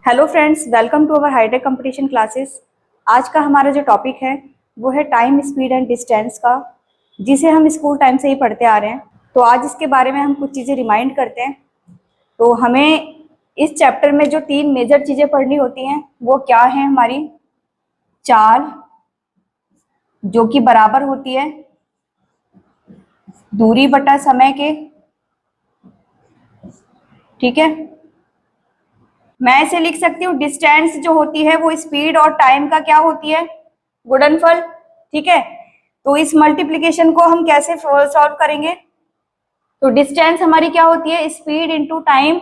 Hello friends, welcome to our high tech competition classes. आज का हमारा जो टॉपिक है वो है टाइम, स्पीड एंड डिस्टेंस का, जिसे हम स्कूल टाइम से ही पढ़ते आ रहे हैं। तो आज इसके बारे में हम कुछ चीज़ें रिमाइंड करते हैं। तो हमें इस चैप्टर में जो 3 मेजर चीज़ें पढ़नी होती हैं वो क्या है हमारी? चाल, जो कि बराबर होती है दूरी बटा समय के, ठीक है। मैं इसे लिख सकती हूँ, डिस्टेंस जो होती है वो स्पीड और टाइम का क्या होती है? गुणनफल, ठीक है। तो इस मल्टीप्लिकेशन को हम कैसे सॉल्व करेंगे? तो डिस्टेंस हमारी क्या होती है? Speed into time.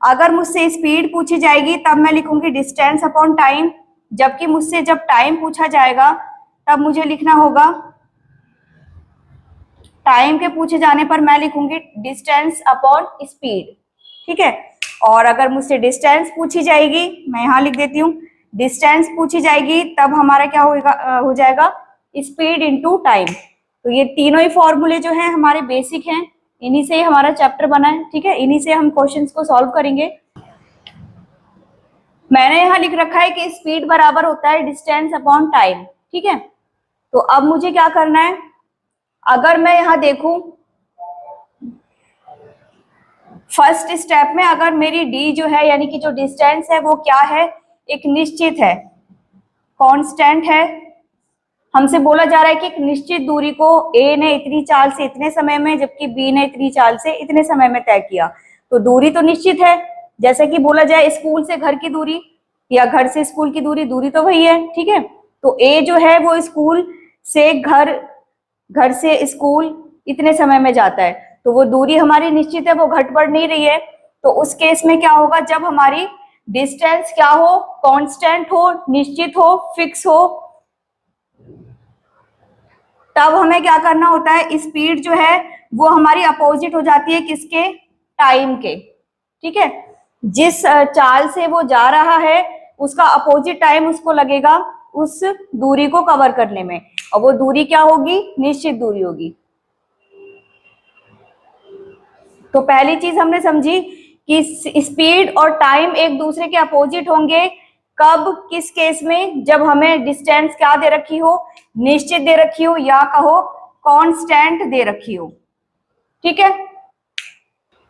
अगर मुझसे स्पीड पूछी जाएगी तब मैं लिखूंगी डिस्टेंस अपॉन टाइम, जबकि मुझसे जब टाइम पूछा जाएगा तब मुझे लिखना होगा, टाइम के पूछे जाने पर मैं लिखूंगी डिस्टेंस अपॉन स्पीड, ठीक है। और अगर मुझसे डिस्टेंस पूछी जाएगी, मैं यहां लिख देती हूँ, डिस्टेंस पूछी जाएगी तब हमारा क्या होगा, हो जाएगा स्पीड इंटू टाइम। तो ये तीनों ही फॉर्मूले जो हैं हमारे बेसिक हैं, इन्हीं से ही हमारा चैप्टर बना है, ठीक है। इन्हीं से हम क्वेश्चंस को सॉल्व करेंगे। मैंने यहाँ लिख रखा है कि स्पीड बराबर होता है डिस्टेंस अपॉन टाइम, ठीक है। तो अब मुझे क्या करना है? अगर मैं यहाँ देखूं, फर्स्ट स्टेप में अगर मेरी डी जो है यानी कि जो डिस्टेंस है वो क्या है? एक निश्चित है, कांस्टेंट है। हमसे बोला जा रहा है कि एक निश्चित दूरी को ए ने इतनी चाल से इतने समय में, जबकि बी ने इतनी चाल से इतने समय में तय किया। तो दूरी तो निश्चित है। जैसे कि बोला जाए स्कूल से घर की दूरी या घर से स्कूल की दूरी, दूरी तो वही है, ठीक है। तो ए जो है वो स्कूल से घर, घर से स्कूल इतने समय में जाता है, तो वो दूरी हमारी निश्चित है, वो घट बढ़ नहीं रही है। तो उस केस में क्या होगा? जब हमारी डिस्टेंस क्या हो? कांस्टेंट हो, निश्चित हो, फिक्स हो, तब हमें क्या करना होता है? स्पीड जो है वो हमारी अपोजिट हो जाती है किसके? टाइम के, ठीक है। जिस चाल से वो जा रहा है उसका अपोजिट टाइम उसको लगेगा उस दूरी को कवर करने में, और वो दूरी क्या होगी? निश्चित दूरी होगी। तो पहली चीज हमने समझी कि स्पीड और टाइम एक दूसरे के अपोजिट होंगे। कब, किस केस में? जब हमें डिस्टेंस क्या दे रखी हो? निश्चित दे रखी हो, या कहो कांस्टेंट दे रखी हो, ठीक है।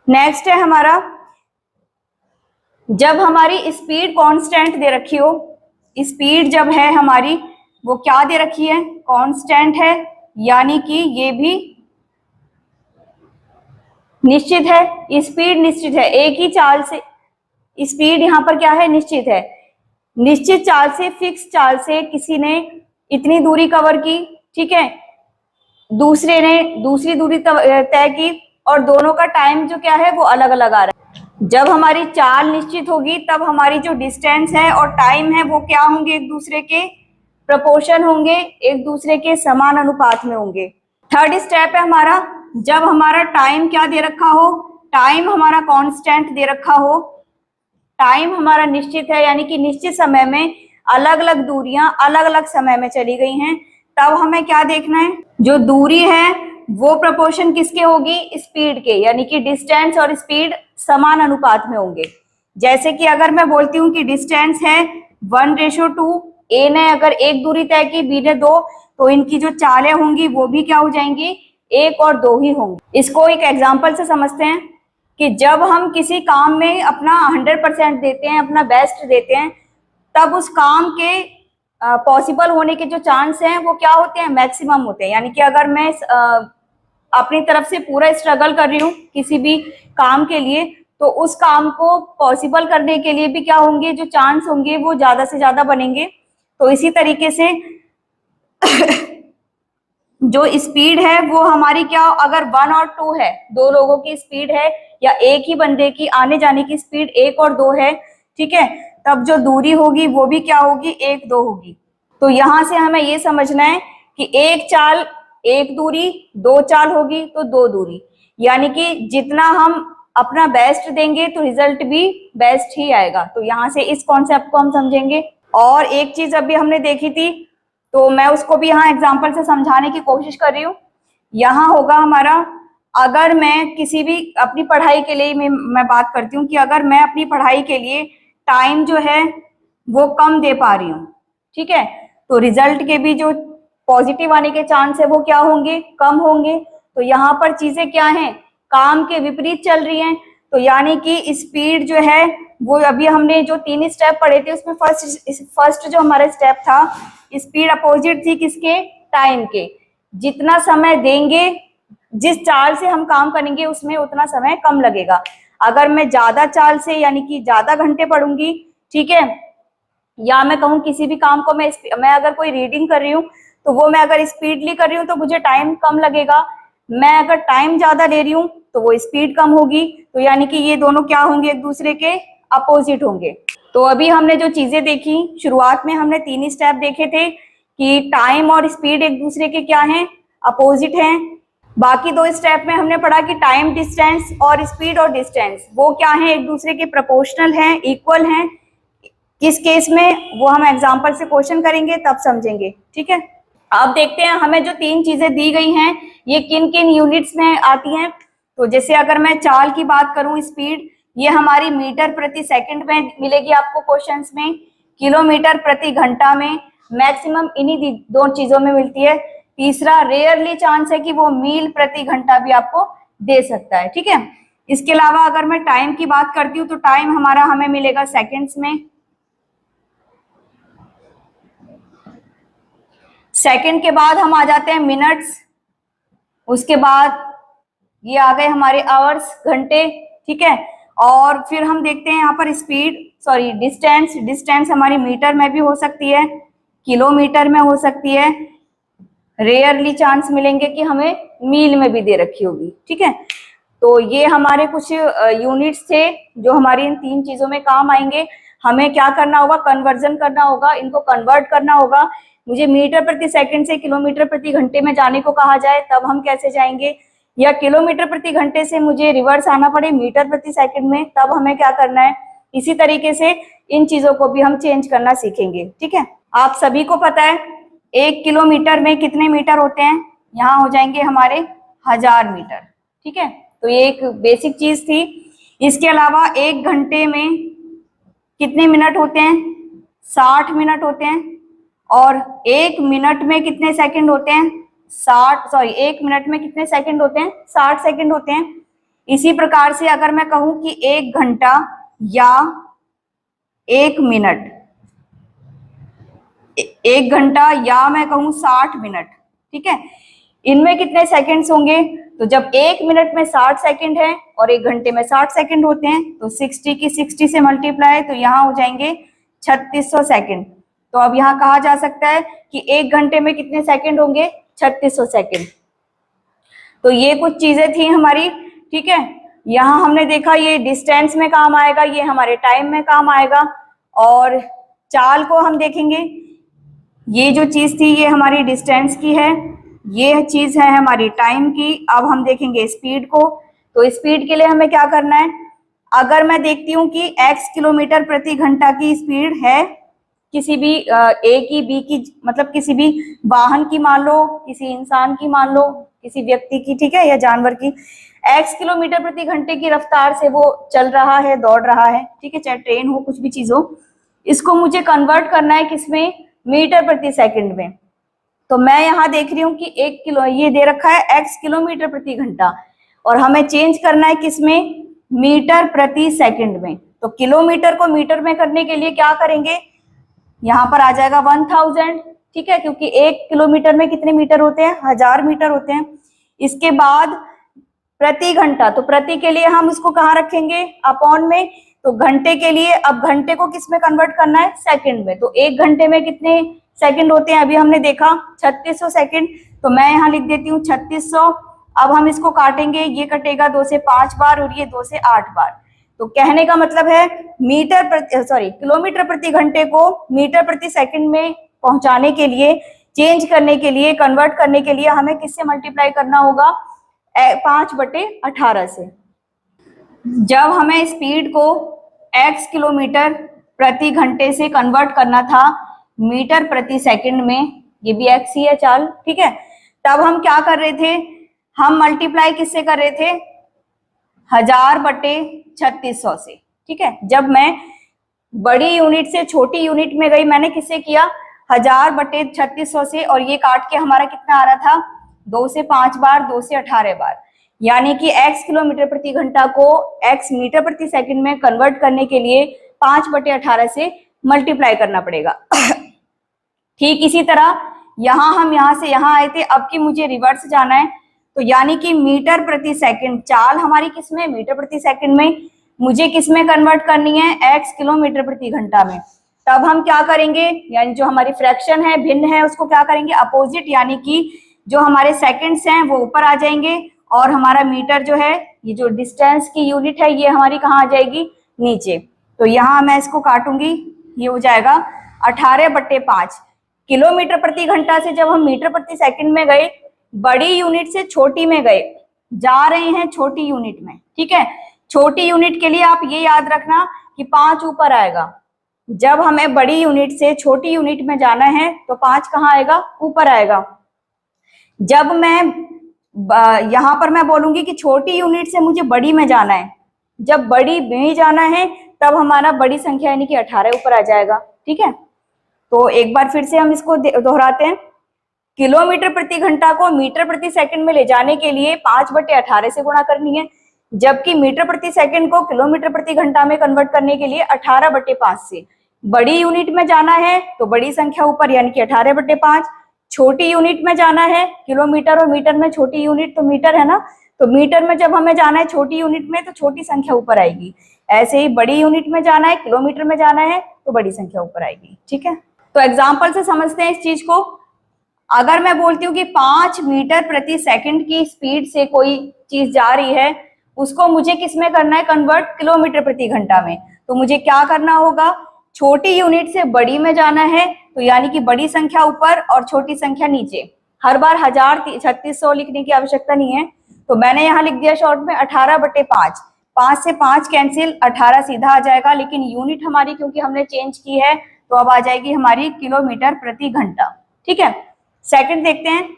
नेक्स्ट है हमारा, जब हमारी स्पीड कांस्टेंट दे रखी हो, स्पीड जब है हमारी वो क्या दे रखी है? कांस्टेंट है, यानी कि ये भी निश्चित है, स्पीड निश्चित है, एक ही चाल से स्पीड यहाँ पर क्या है? निश्चित है। निश्चित चाल से, फिक्स चाल से किसी ने इतनी दूरी कवर की, ठीक है, दूसरे ने दूसरी दूरी तय की, और दोनों का टाइम जो क्या है वो अलग अलग आ रहा है। जब हमारी चाल निश्चित होगी तब हमारी जो डिस्टेंस है और टाइम है वो क्या होंगे? एक दूसरे के प्रपोर्शन होंगे, एक दूसरे के समान अनुपात में होंगे। थर्ड स्टेप है हमारा, जब हमारा टाइम क्या दे रखा हो? टाइम हमारा कांस्टेंट दे रखा हो, टाइम हमारा निश्चित है, यानी कि निश्चित समय में अलग अलग दूरियां अलग अलग समय में चली गई हैं, तब हमें क्या देखना है? जो दूरी है वो प्रपोर्शन किसके होगी? स्पीड के, यानी कि डिस्टेंस और स्पीड समान अनुपात में होंगे। जैसे कि अगर मैं बोलती हूँ कि डिस्टेंस है 1:2, ए ने अगर एक दूरी तय की, बी ने 2, तो इनकी जो चालें होंगी वो भी क्या हो जाएंगी? 1 और 2 ही होंगी। इसको एक एग्जाम्पल से समझते हैं कि जब हम किसी काम में अपना 100% देते हैं, अपना बेस्ट देते हैं, तब उस काम के पॉसिबल होने के जो चांस हैं वो क्या होते हैं? मैक्सिमम होते हैं। यानी कि अगर मैं अपनी तरफ से पूरा स्ट्रगल कर रही हूँ किसी भी काम के लिए, तो उस काम को पॉसिबल करने के लिए भी क्या होंगे? जो चांस होंगे वो ज्यादा से ज्यादा बनेंगे। तो इसी तरीके से जो स्पीड है वो हमारी क्या, अगर 1 और 2 है, दो लोगों की स्पीड है, या एक ही बंदे की आने जाने की स्पीड 1 और 2 है, ठीक है, तब जो दूरी होगी वो भी क्या होगी? 1, 2 होगी। तो यहां से हमें ये समझना है कि एक चाल एक दूरी, 2 चाल होगी तो 2 दूरी, यानी कि जितना हम अपना बेस्ट देंगे तो रिजल्ट भी बेस्ट ही आएगा। तो यहाँ से इस कॉन्सेप्ट को हम समझेंगे। और एक चीज अभी हमने देखी थी, तो मैं उसको भी यहाँ एग्जाम्पल से समझाने की कोशिश कर रही हूँ। यहाँ होगा हमारा, अगर मैं किसी भी अपनी पढ़ाई के लिए मैं बात करती हूँ कि अगर मैं अपनी पढ़ाई के लिए टाइम जो है वो कम दे पा रही हूँ, ठीक है, तो रिजल्ट के भी जो पॉजिटिव आने के चांस है वो क्या होंगे, कम होंगे। तो यहाँ पर चीजें क्या हैं, काम के विपरीत चल रही हैं। तो यानी कि स्पीड जो है वो, अभी हमने जो 3 स्टेप पढ़े थे उसमें फर्स्ट जो हमारा स्टेप था, स्पीड अपोजिट थी किसके, टाइम के। जितना समय देंगे, जिस चाल से हम काम करेंगे उसमें उतना समय कम लगेगा। अगर मैं ज्यादा चाल से यानी कि ज्यादा घंटे पढ़ूंगी, ठीक है, या मैं कहूँ किसी भी काम को मैं अगर कोई रीडिंग कर रही हूँ तो वो मैं अगर स्पीडली कर रही हूँ तो मुझे टाइम कम लगेगा। मैं अगर टाइम ज्यादा ले रही हूँ तो वो स्पीड कम होगी। तो यानी कि ये दोनों क्या होंगे, एक दूसरे के अपोजिट होंगे। तो अभी हमने जो चीजें देखी, शुरुआत में हमने 3 स्टेप देखे थे कि टाइम और स्पीड एक दूसरे के क्या हैं, अपोजिट हैं। बाकी 2 स्टेप में हमने पढ़ा कि टाइम डिस्टेंस और स्पीड और डिस्टेंस वो क्या है, एक दूसरे के प्रोपोर्शनल हैं, इक्वल हैं। किस केस में वो हम एग्जांपल से क्वेश्चन करेंगे तब समझेंगे, ठीक है। अब देखते हैं हमें जो 3 चीजें दी गई हैं ये किन किन यूनिट्स में आती हैं। तो जैसे अगर मैं चाल की बात करूं, स्पीड, ये हमारी मीटर प्रति सेकंड में मिलेगी आपको क्वेश्चंस में, किलोमीटर प्रति घंटा में, मैक्सिमम इन्हीं 2 चीजों में मिलती है। तीसरा रेयरली चांस है कि वो मील प्रति घंटा भी आपको दे सकता है, ठीक है। इसके अलावा अगर मैं टाइम की बात करती हूँ तो टाइम हमारा हमें मिलेगा सेकेंड्स में, सेकंड के बाद हम आ जाते हैं मिनट्स, उसके बाद ये आ गए हमारे आवर्स, घंटे, ठीक है। और फिर हम देखते हैं यहाँ पर स्पीड, सॉरी डिस्टेंस, डिस्टेंस हमारी मीटर में भी हो सकती है, किलोमीटर में हो सकती है, रेयरली चांस मिलेंगे कि हमें मील में भी दे रखी होगी, ठीक है। तो ये हमारे कुछ यूनिट्स थे जो हमारी इन 3 चीजों में काम आएंगे। हमें क्या करना होगा, कन्वर्जन करना होगा, इनको कन्वर्ट करना होगा। मुझे मीटर प्रति सेकंड से किलोमीटर प्रति घंटे में जाने को कहा जाए तब हम कैसे जाएंगे, या किलोमीटर प्रति घंटे से मुझे रिवर्स आना पड़े मीटर प्रति सेकंड में तब हमें क्या करना है। इसी तरीके से इन चीजों को भी हम चेंज करना सीखेंगे, ठीक है। आप सभी को पता है 1 किलोमीटर में कितने मीटर होते हैं, यहाँ हो जाएंगे हमारे 1000 मीटर, ठीक है। तो ये एक बेसिक चीज थी। इसके अलावा 1 घंटे में कितने मिनट होते हैं, 60 मिनट होते हैं। और 1 मिनट में कितने सेकंड होते हैं, 1 मिनट में कितने सेकंड होते हैं, 60 सेकंड होते हैं। इसी प्रकार से अगर मैं कहूं कि 1 घंटा या 1 मिनट, 1 घंटा या मैं कहूं 60 मिनट, ठीक है, इनमें कितने सेकंड्स होंगे। तो जब 1 मिनट में 60 सेकंड है और 1 घंटे में 60 सेकंड होते हैं तो 60 की 60 से मल्टीप्लाई, तो यहाँ हो जाएंगे 3600 सेकंड। तो अब यहाँ कहा जा सकता है कि 1 घंटे में कितने सेकंड होंगे, 3600 सेकंड। तो ये कुछ चीजें थी हमारी, ठीक है। यहाँ हमने देखा ये डिस्टेंस में काम आएगा, ये हमारे टाइम में काम आएगा। और चाल को हम देखेंगे, ये जो चीज थी ये हमारी डिस्टेंस की है, ये चीज है हमारी टाइम की। अब हम देखेंगे स्पीड को। तो स्पीड के लिए हमें क्या करना है, अगर मैं देखती हूँ कि x किलोमीटर प्रति घंटा की स्पीड है किसी भी ए की, बी की, मतलब किसी भी वाहन की मान लो, किसी इंसान की मान लो, किसी व्यक्ति की, ठीक है, या जानवर की, x किलोमीटर प्रति घंटे की रफ्तार से वो चल रहा है, दौड़ रहा है, ठीक है, चाहे ट्रेन हो, कुछ भी चीज हो। इसको मुझे कन्वर्ट करना है किसमें, मीटर प्रति सेकंड में। तो मैं यहाँ देख रही हूँ कि 1 किलो, ये दे रखा है x किलोमीटर प्रति घंटा, और हमें चेंज करना है किसमें, मीटर प्रति सेकंड में। तो किलोमीटर को मीटर में करने के लिए क्या करेंगे, यहाँ पर आ जाएगा 1000, ठीक है, क्योंकि 1 किलोमीटर में कितने मीटर होते हैं, 1000 मीटर होते हैं। इसके बाद प्रति घंटा, तो प्रति के लिए हम इसको कहाँ रखेंगे, अपॉन में। तो घंटे के लिए, अब घंटे को किस में कन्वर्ट करना है, सेकंड में। तो 1 घंटे में कितने सेकंड होते हैं, अभी हमने देखा 3600 सेकंड। तो मैं यहाँ लिख देती हूँ 3600। अब हम इसको काटेंगे, ये कटेगा 2 से 5 बार और ये 2 से 8 बार। तो कहने का मतलब है किलोमीटर प्रति घंटे को मीटर प्रति सेकंड में पहुंचाने के लिए, चेंज करने के लिए, कन्वर्ट करने के लिए हमें किससे मल्टीप्लाई करना होगा, 5/18 से। जब हमें स्पीड को x किलोमीटर प्रति घंटे से कन्वर्ट करना था मीटर प्रति सेकंड में, ये भी x ही है चाल, ठीक है, तब हम क्या कर रहे थे, हम मल्टीप्लाई किससे कर रहे थे, 1000/3600 से, ठीक है। जब मैं बड़ी यूनिट से छोटी यूनिट में गई, मैंने किससे किया 1000/3600 से, और ये काट के हमारा कितना आ रहा था 2 से 5 बार, 2 से 18 बार, यानी कि x किलोमीटर प्रति घंटा को x मीटर प्रति सेकंड में कन्वर्ट करने के लिए 5/18 से मल्टीप्लाई करना पड़ेगा। ठीक इसी तरह यहां हम यहां से यहां आए थे, अब की मुझे रिवर्स जाना है, तो यानी कि मीटर प्रति सेकंड, चाल हमारी किसमें मीटर प्रति सेकंड में, मुझे किसमें कन्वर्ट करनी है x किलोमीटर प्रति घंटा में। तब हम क्या करेंगे, यानी जो हमारी फ्रैक्शन है, भिन्न है, उसको क्या करेंगे अपोजिट, यानी कि जो हमारे सेकंड्स हैं वो ऊपर आ जाएंगे और हमारा मीटर जो है, ये जो डिस्टेंस की यूनिट है, ये हमारी कहाँ आ जाएगी नीचे। तो यहाँ मैं इसको काटूंगी, ये हो जाएगा 18/5। किलोमीटर प्रति घंटा से जब हम मीटर प्रति सेकंड में गए, बड़ी यूनिट से छोटी में गए, जा रहे हैं छोटी यूनिट में, ठीक है। छोटी यूनिट के लिए आप ये याद रखना कि 5 ऊपर आएगा। जब हमें बड़ी यूनिट से छोटी यूनिट में जाना है तो 5 कहाँ आएगा, ऊपर आएगा। जब मैं यहां पर मैं बोलूंगी कि छोटी यूनिट से मुझे बड़ी में जाना है, जब बड़ी में जाना है तब हमारा बड़ी संख्या यानी कि 18 ऊपर आ जाएगा, ठीक है। तो एक बार फिर से हम इसको दोहराते हैं। किलोमीटर प्रति घंटा को मीटर प्रति सेकंड में ले जाने के लिए 5/18 से गुणा करनी है, जबकि मीटर प्रति सेकंड को किलोमीटर प्रति घंटा में कन्वर्ट करने के लिए 18/5 से। बड़ी यूनिट में जाना है तो बड़ी संख्या ऊपर यानी कि 18/5, छोटी यूनिट में जाना है, किलोमीटर और मीटर में छोटी यूनिट तो मीटर है ना, तो मीटर में जब हमें जाना है छोटी यूनिट में तो छोटी संख्या ऊपर आएगी। ऐसे ही बड़ी यूनिट में जाना है, किलोमीटर में जाना है तो बड़ी संख्या ऊपर आएगी, ठीक है। तो एग्जाम्पल से समझते हैं इस चीज को। अगर मैं बोलती हूँ कि 5 मीटर प्रति सेकंड की स्पीड से कोई चीज जा रही है, उसको मुझे किस में करना है कन्वर्ट, किलोमीटर प्रति घंटा में, तो मुझे क्या करना होगा, छोटी यूनिट से बड़ी में जाना है, तो यानी कि बड़ी संख्या ऊपर और छोटी संख्या नीचे। हर बार 1000/3600 लिखने की आवश्यकता नहीं है, तो मैंने यहाँ लिख दिया शॉर्ट में 18/5। 5 से 5 कैंसिल, 18 सीधा आ जाएगा, लेकिन यूनिट हमारी क्योंकि हमने चेंज की है तो अब आ जाएगी हमारी किलोमीटर प्रति घंटा, ठीक है। सेकंड देखते हैं।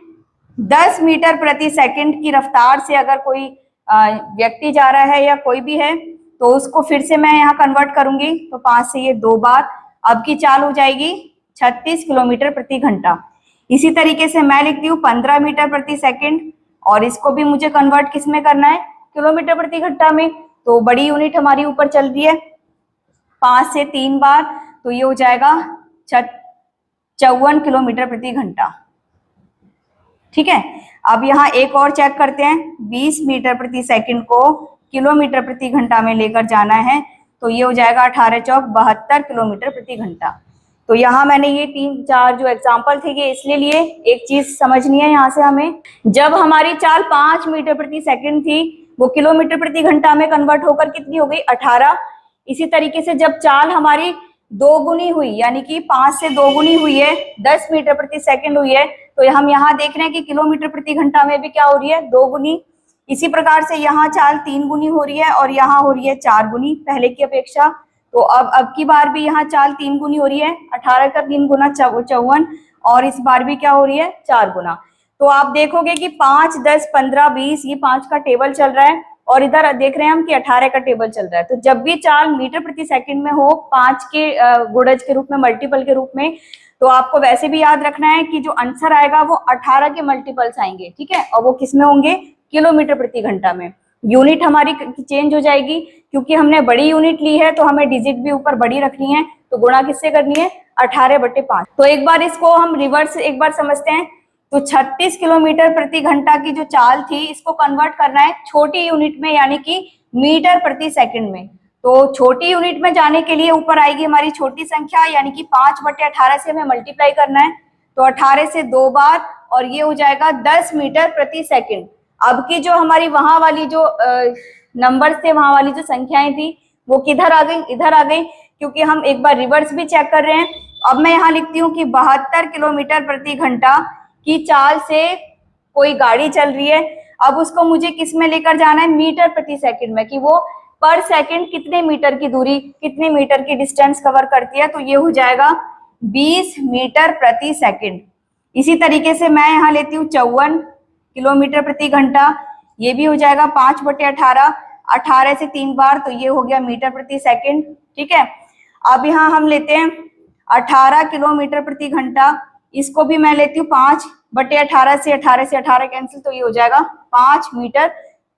10 मीटर प्रति सेकंड की रफ्तार से अगर कोई व्यक्ति जा रहा है या कोई भी है, तो उसको फिर से मैं यहाँ कन्वर्ट करूंगी, तो 5 से ये 2 बार, अब की चाल हो जाएगी 36 किलोमीटर प्रति घंटा। इसी तरीके से मैं लिखती हूँ 15 मीटर प्रति सेकंड, और इसको भी मुझे कन्वर्ट किस में करना है, किलोमीटर प्रति घंटा में, तो बड़ी यूनिट हमारी ऊपर चल रही है, 5 से 3 बार, तो ये हो जाएगा 54 किलोमीटर प्रति घंटा, ठीक है। अब यहाँ एक और चेक करते हैं, 20 मीटर प्रति सेकंड को किलोमीटर प्रति घंटा में लेकर जाना है, तो ये हो जाएगा 18 चौक 72 किलोमीटर प्रति घंटा। तो यहाँ मैंने ये 3-4 जो एग्जाम्पल थे ये इसलिए लिए, एक चीज समझनी है यहाँ से हमें, जब हमारी चाल 5 मीटर प्रति सेकंड थी, वो किलोमीटर प्रति घंटा में कन्वर्ट होकर कितनी हो गई 18। इसी तरीके से जब चाल हमारी 2 गुनी हुई, यानी कि 5 से 2 गुनी हुई है, 10 मीटर प्रति सेकंड हुई है, तो हम यहाँ देख रहे हैं कि किलोमीटर प्रति घंटा में भी क्या हो रही है 2 गुनी। इसी प्रकार से यहाँ चाल 3 गुनी हो रही है और यहाँ हो रही है 4 गुनी पहले की अपेक्षा। तो अब की बार भी यहाँ चाल 3 गुनी हो रही है, 18 का 3 गुना 54, और इस बार भी क्या हो रही है 4 गुना। तो आप देखोगे कि 5, 10, 15, 20 ये 5 का टेबल चल रहा है, और इधर देख रहे हैं हम कि 18 का टेबल चल रहा है। तो जब भी चाल मीटर प्रति सेकंड में हो 5 के गुणज के रूप में, मल्टीपल के रूप में, तो आपको वैसे भी याद रखना है कि जो आंसर आएगा वो 18 के मल्टीपल्स आएंगे, ठीक है, और वो किस में होंगे, किलोमीटर प्रति घंटा में। यूनिट हमारी चेंज हो जाएगी, क्योंकि हमने बड़ी यूनिट ली है तो हमें डिजिट भी ऊपर बड़ी रखनी है, तो गुणा किससे करनी है 18/5। तो एक बार इसको हम रिवर्स एक बार समझते हैं। तो 36 किलोमीटर प्रति घंटा की जो चाल थी, इसको कन्वर्ट करना है छोटी यूनिट में, यानी कि मीटर प्रति सेकंड में। तो छोटी यूनिट में जाने के लिए ऊपर आएगी हमारी छोटी संख्या, यानी कि 5/18 से हमें मल्टीप्लाई करना है, तो 18 से 2 बार, और ये हो जाएगा 10 मीटर प्रति सेकंड। अब की जो हमारी वहां वाली जो नंबर्स थे, वहां वाली जो संख्याएं थी, वो किधर आ गई, इधर आ गई, क्योंकि हम एक बार रिवर्स भी चेक कर रहे हैं। अब मैं यहाँ लिखती हूँ कि 72 किलोमीटर प्रति घंटा की चाल से कोई गाड़ी चल रही है, अब उसको मुझे किस में लेकर जाना है, मीटर प्रति सेकंड में, कि वो पर सेकंड कितने मीटर की दूरी, कितने मीटर की डिस्टेंस कवर करती है, तो ये हो जाएगा 20 मीटर प्रति सेकंड। इसी तरीके से मैं यहाँ लेती हूँ 54 किलोमीटर प्रति घंटा, ये भी हो जाएगा 5/18, 18 से 3 बार, तो ये हो गया मीटर प्रति सेकंड, ठीक है। अब यहाँ हम लेते हैं 18 किलोमीटर प्रति घंटा, इसको भी मैं लेती हूँ 5/18 से 18 कैंसिल, तो ये हो जाएगा 5 मीटर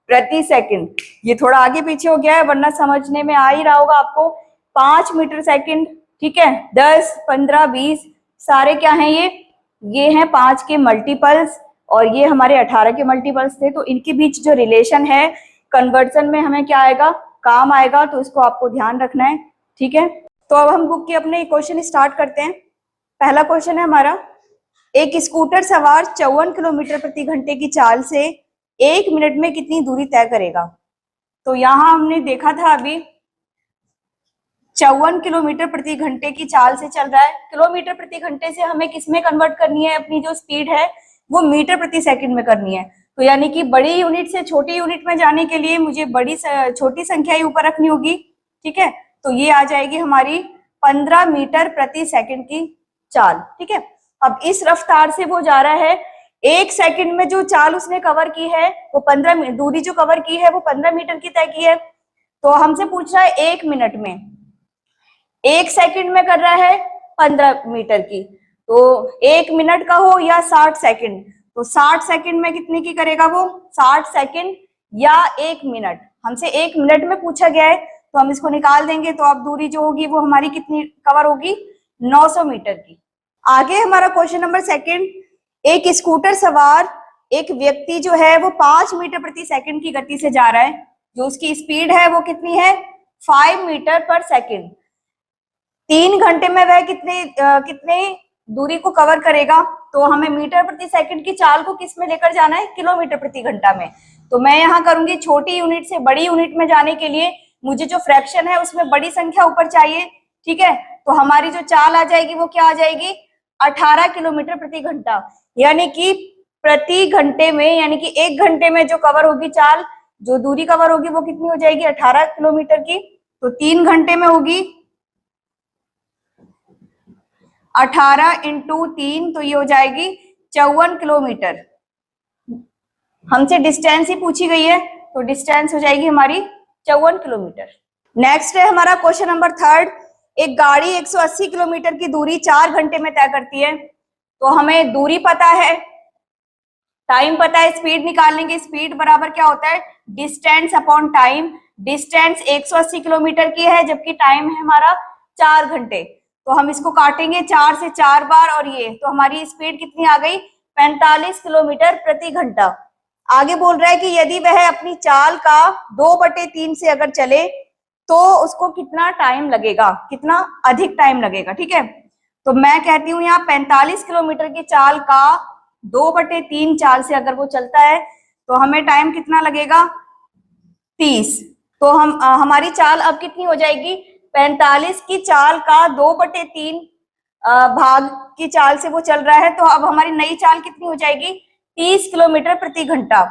प्रति सेकंड। ये थोड़ा आगे पीछे हो गया है, वरना समझने में आ ही रहा होगा आपको। 5 मीटर सेकंड, ठीक है। 10, 15, 20 सारे क्या हैं ये हैं 5 के मल्टीपल्स, और ये हमारे 18 के मल्टीपल्स थे। तो इनके बीच जो रिलेशन है कन्वर्जन में हमें क्या आएगा, काम आएगा, तो इसको आपको ध्यान रखना है, ठीक है। तो अब हम बुक के अपने क्वेश्चन स्टार्ट करते हैं। पहला क्वेश्चन है हमारा, एक स्कूटर सवार 54 किलोमीटर प्रति घंटे की चाल से 1 मिनट में कितनी दूरी तय करेगा। तो यहां हमने देखा था अभी 54 किलोमीटर प्रति घंटे की चाल से चल रहा है। किलोमीटर प्रति घंटे से हमें किसमें कन्वर्ट करनी है, अपनी जो स्पीड है वो मीटर प्रति सेकंड में करनी है। तो यानी कि बड़ी यूनिट से छोटी यूनिट में जाने के लिए मुझे छोटी संख्या ही ऊपर रखनी होगी, ठीक है। तो ये आ जाएगी हमारी 15 मीटर प्रति सेकंड की चाल, ठीक है। अब इस रफ्तार से वो जा रहा है, 1 सेकंड में जो चाल उसने कवर की है वो 15 दूरी जो कवर की है वो 15 मीटर की तय की है। तो हमसे पूछ रहा है 1 मिनट में, 1 सेकंड में कर रहा है 15 मीटर की, तो 1 मिनट का हो या 60 सेकंड, तो 60 सेकंड में कितने की करेगा वो, 60 सेकंड या 1 मिनट। हमसे 1 मिनट में पूछा गया है, तो हम इसको निकाल देंगे, तो अब दूरी जो होगी वो हमारी कितनी कवर होगी, 900 मीटर की। आगे हमारा क्वेश्चन नंबर सेकंड, एक स्कूटर सवार एक व्यक्ति जो है वो 5 मीटर प्रति सेकंड की गति से जा रहा है, जो उसकी स्पीड है वो कितनी है, 5 मीटर पर सेकंड। 3 घंटे में वह कितने दूरी को कवर करेगा। तो हमें मीटर प्रति सेकंड की चाल को किस में लेकर जाना है, किलोमीटर प्रति घंटा में। तो मैं यहाँ करूंगी छोटी यूनिट से बड़ी यूनिट में जाने के लिए मुझे जो फ्रैक्शन है उसमें बड़ी संख्या ऊपर चाहिए, ठीक है। तो हमारी जो चाल आ जाएगी वो क्या आ जाएगी, 18 किलोमीटर प्रति घंटा। यानी कि प्रति घंटे में, यानी कि 1 घंटे में जो कवर होगी चाल, जो दूरी कवर होगी वो कितनी हो जाएगी, 18 किलोमीटर की। तो 3 घंटे में होगी 18 इंटू 3, तो ये हो जाएगी 54 किलोमीटर। हमसे डिस्टेंस ही पूछी गई है, तो डिस्टेंस हो जाएगी हमारी 54 किलोमीटर। नेक्स्ट है हमारा क्वेश्चन नंबर थर्ड, एक गाड़ी 180 किलोमीटर की दूरी 4 घंटे में तय करती है। तो हमें दूरी पता है, टाइम पता है, स्पीड निकाल लेंगे। स्पीड बराबर क्या होता है, distance upon time. Distance 180 kilometre की है, जबकि टाइम है हमारा 4 घंटे। तो हम इसको काटेंगे 4 से 4 बार, और ये तो हमारी स्पीड कितनी आ गई, 45 किलोमीटर प्रति घंटा। आगे बोल रहा है कि यदि वह अपनी चाल का 2/3 से अगर चले तो उसको कितना टाइम लगेगा, कितना अधिक टाइम लगेगा, ठीक है। तो मैं कहती हूँ यहाँ 45 किलोमीटर की चाल का 2/3 चाल से अगर वो चलता है तो हमें टाइम कितना लगेगा, 30। तो हमारी चाल अब कितनी हो जाएगी, 45 की चाल का 2/3 भाग की चाल से वो चल रहा है। तो अब हमारी नई चाल कितनी हो जाएगी, 30 किलोमीटर प्रति घंटा।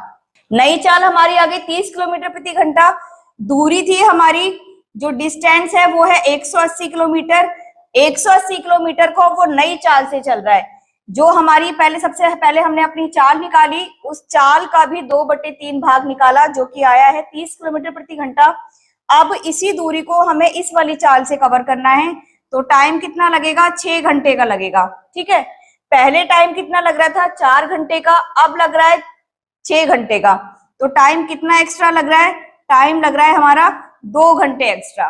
नई चाल हमारी आ गई 30 किलोमीटर प्रति घंटा। दूरी थी हमारी, जो डिस्टेंस है वो है 180 किलोमीटर। 180 किलोमीटर को वो नई चाल से चल रहा है। जो हमारी सबसे पहले हमने अपनी चाल निकाली, उस चाल का भी 2/3 भाग निकाला, जो कि आया है 30 किलोमीटर प्रति घंटा। अब इसी दूरी को हमें इस वाली चाल से कवर करना है, तो टाइम कितना लगेगा, 6 घंटे का लगेगा, ठीक है। पहले टाइम कितना लग रहा था, 4 घंटे का, अब लग रहा है 6 घंटे का। तो टाइम कितना एक्स्ट्रा लग रहा है, टाइम लग रहा है हमारा 2 घंटे एक्स्ट्रा।